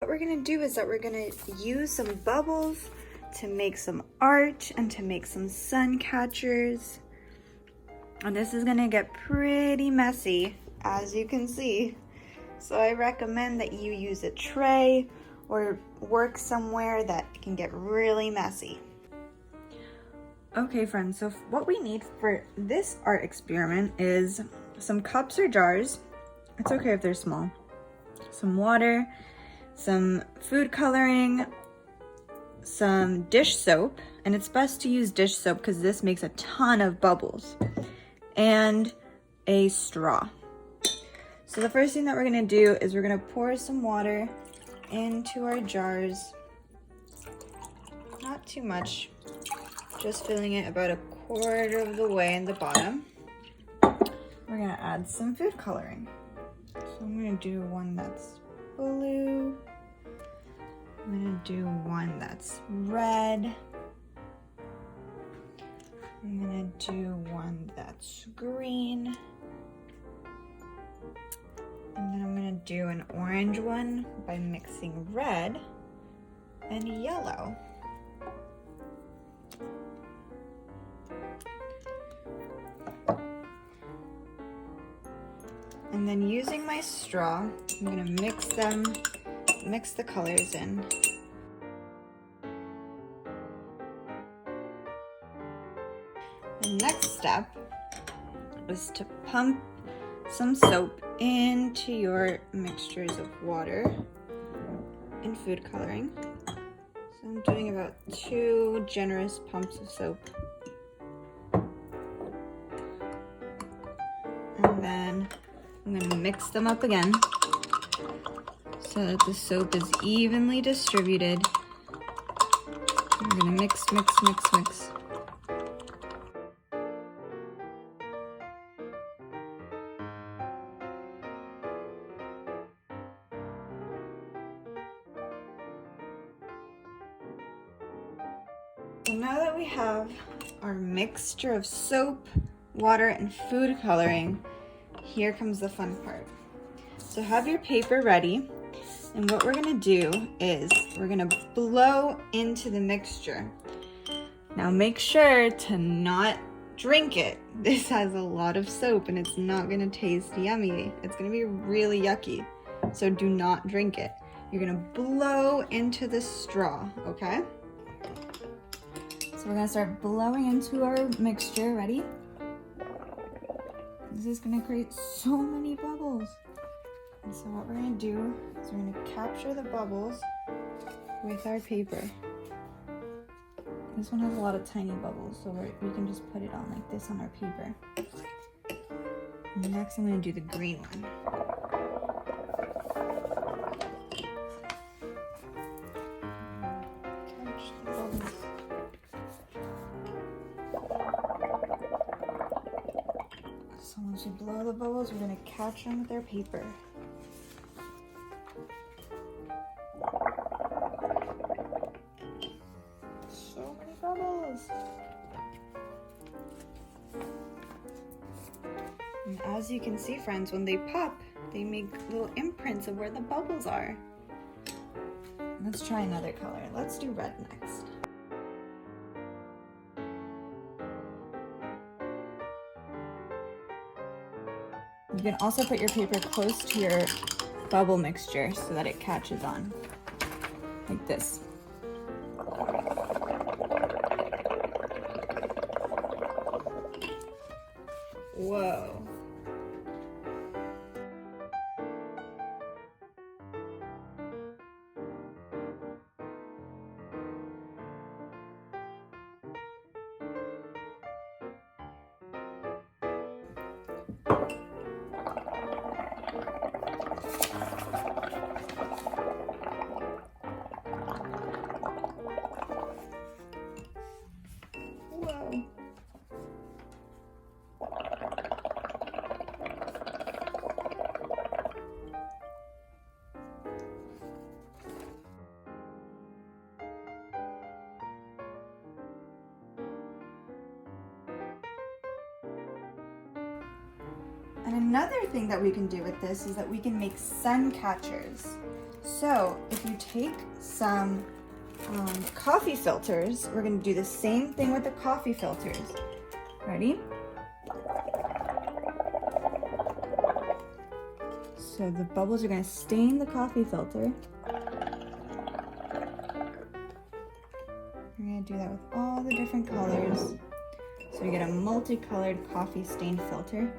what we're gonna do is that we're gonna use some bubbles to make some art and to make some sun catchers. And this is gonna get pretty messy, as you can see. So I recommend that you use a tray or work somewhere that can get really messy. Okay friends, so what we need for this art experiment is some cups or jars. It's okay if they're small. Some water, some food coloring, some dish soap, and it's best to use dish soap because this makes a ton of bubbles, and a straw. So the first thing that we're gonna do is we're gonna pour some water into our jars. Not too much, just filling it about 1/4 of the way in the bottom. We're gonna add some food coloring. So I'm gonna do one that's blue. I'm gonna do one that's red. I'm gonna do one that's green. And then I'm gonna do an orange one by mixing red and yellow. And then using my straw, I'm gonna mix the colors in. The next step is to pump some soap into your mixtures of water and food coloring. So I'm doing about 2 generous pumps of soap. And then I'm gonna mix them up again so that the soap is evenly distributed. I'm gonna mix, mix, mix, mix. So now that we have our mixture of soap, water, and food coloring, here comes the fun part. So have your paper ready, and what we're gonna do is we're gonna blow into the mixture. Now make sure to not drink it. This has a lot of soap and it's not gonna taste yummy. It's gonna be really yucky, so do not drink it. You're gonna blow into the straw, okay? So we're gonna start blowing into our mixture. Ready? This is gonna create so many bubbles. And so what we're gonna do is we're gonna capture the bubbles with our paper. This one has a lot of tiny bubbles, so we can just put it on like this on our paper. And next I'm gonna do the green one. Catch the bubbles. So once we blow the bubbles, we're gonna catch them with our paper. So many bubbles. And as you can see, friends, when they pop, they make little imprints of where the bubbles are. Let's try another color. Let's do red next. You can also put your paper close to your bubble mixture so that it catches on, like this. Whoa. Whoa. And another thing that we can do with this is that we can make sun catchers. So if you take some coffee filters, we're gonna do the same thing with the coffee filters. Ready? So the bubbles are gonna stain the coffee filter. We're gonna do that with all the different colors. So you get a multicolored coffee stain filter.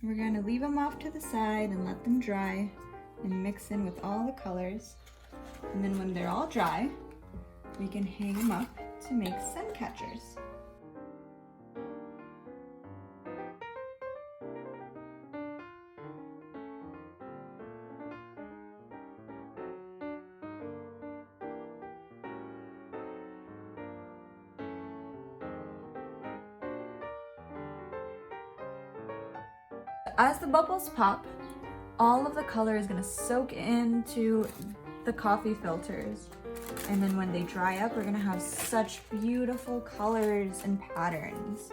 We're going to leave them off to the side and let them dry and mix in with all the colors. And then when they're all dry, we can hang them up to make sun catchers. As the bubbles pop, all of the color is going to soak into the coffee filters. And then when they dry up, we're going to have such beautiful colors and patterns.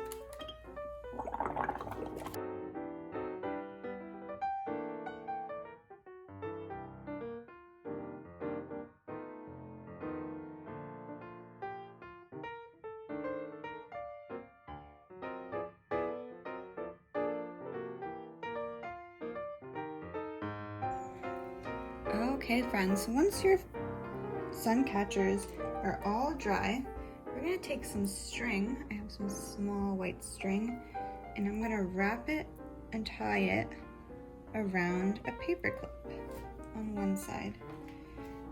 Okay friends, so once your sun catchers are all dry, we're going to take some string. I have some small white string, and I'm going to wrap it and tie it around a paper clip on one side.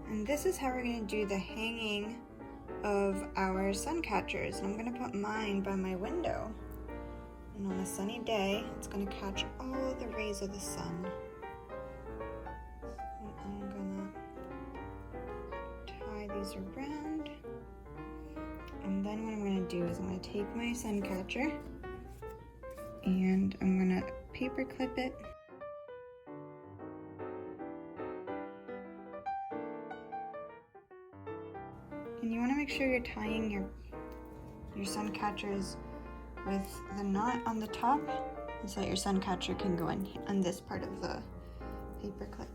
And this is how we're going to do the hanging of our sun catchers. And I'm going to put mine by my window. And on a sunny day, it's going to catch all the rays of the sun. These around, and then what I'm going to do is I'm going to take my sun catcher and I'm going to paper clip it. And you want to make sure you're tying your sun catchers with the knot on the top so that your sun catcher can go in on this part of the paper clip.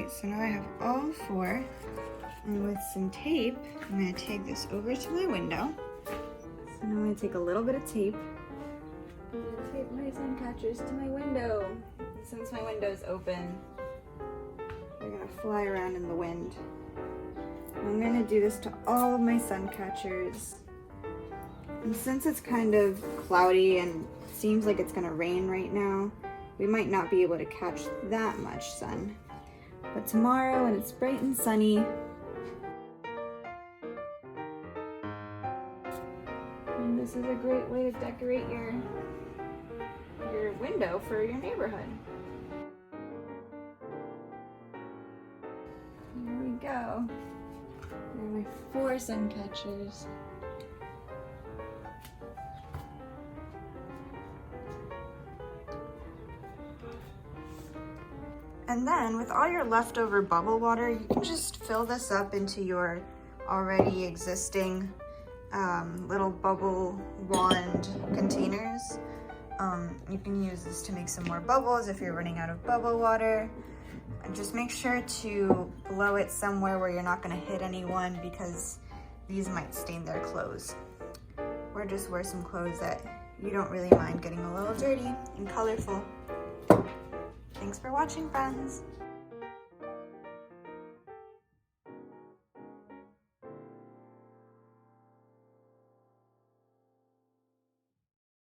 So now I have all four, and with some tape, I'm going to take this over to my window. So now I'm going to take a little bit of tape and tape my sun catchers to my window. And since my window is open, they're going to fly around in the wind. And I'm going to do this to all of my sun catchers. And since it's kind of cloudy and seems like it's going to rain right now, we might not be able to catch that much sun. But tomorrow, when it's bright and sunny, and this is a great way to decorate your window for your neighborhood. Here we go. There are my 4 sun catchers. And then with all your leftover bubble water, you can just fill this up into your already existing little bubble wand containers. You can use this to make some more bubbles if you're running out of bubble water. And just make sure to blow it somewhere where you're not going to hit anyone, because these might stain their clothes. Or just wear some clothes that you don't really mind getting a little dirty and colorful. Thanks for watching, friends.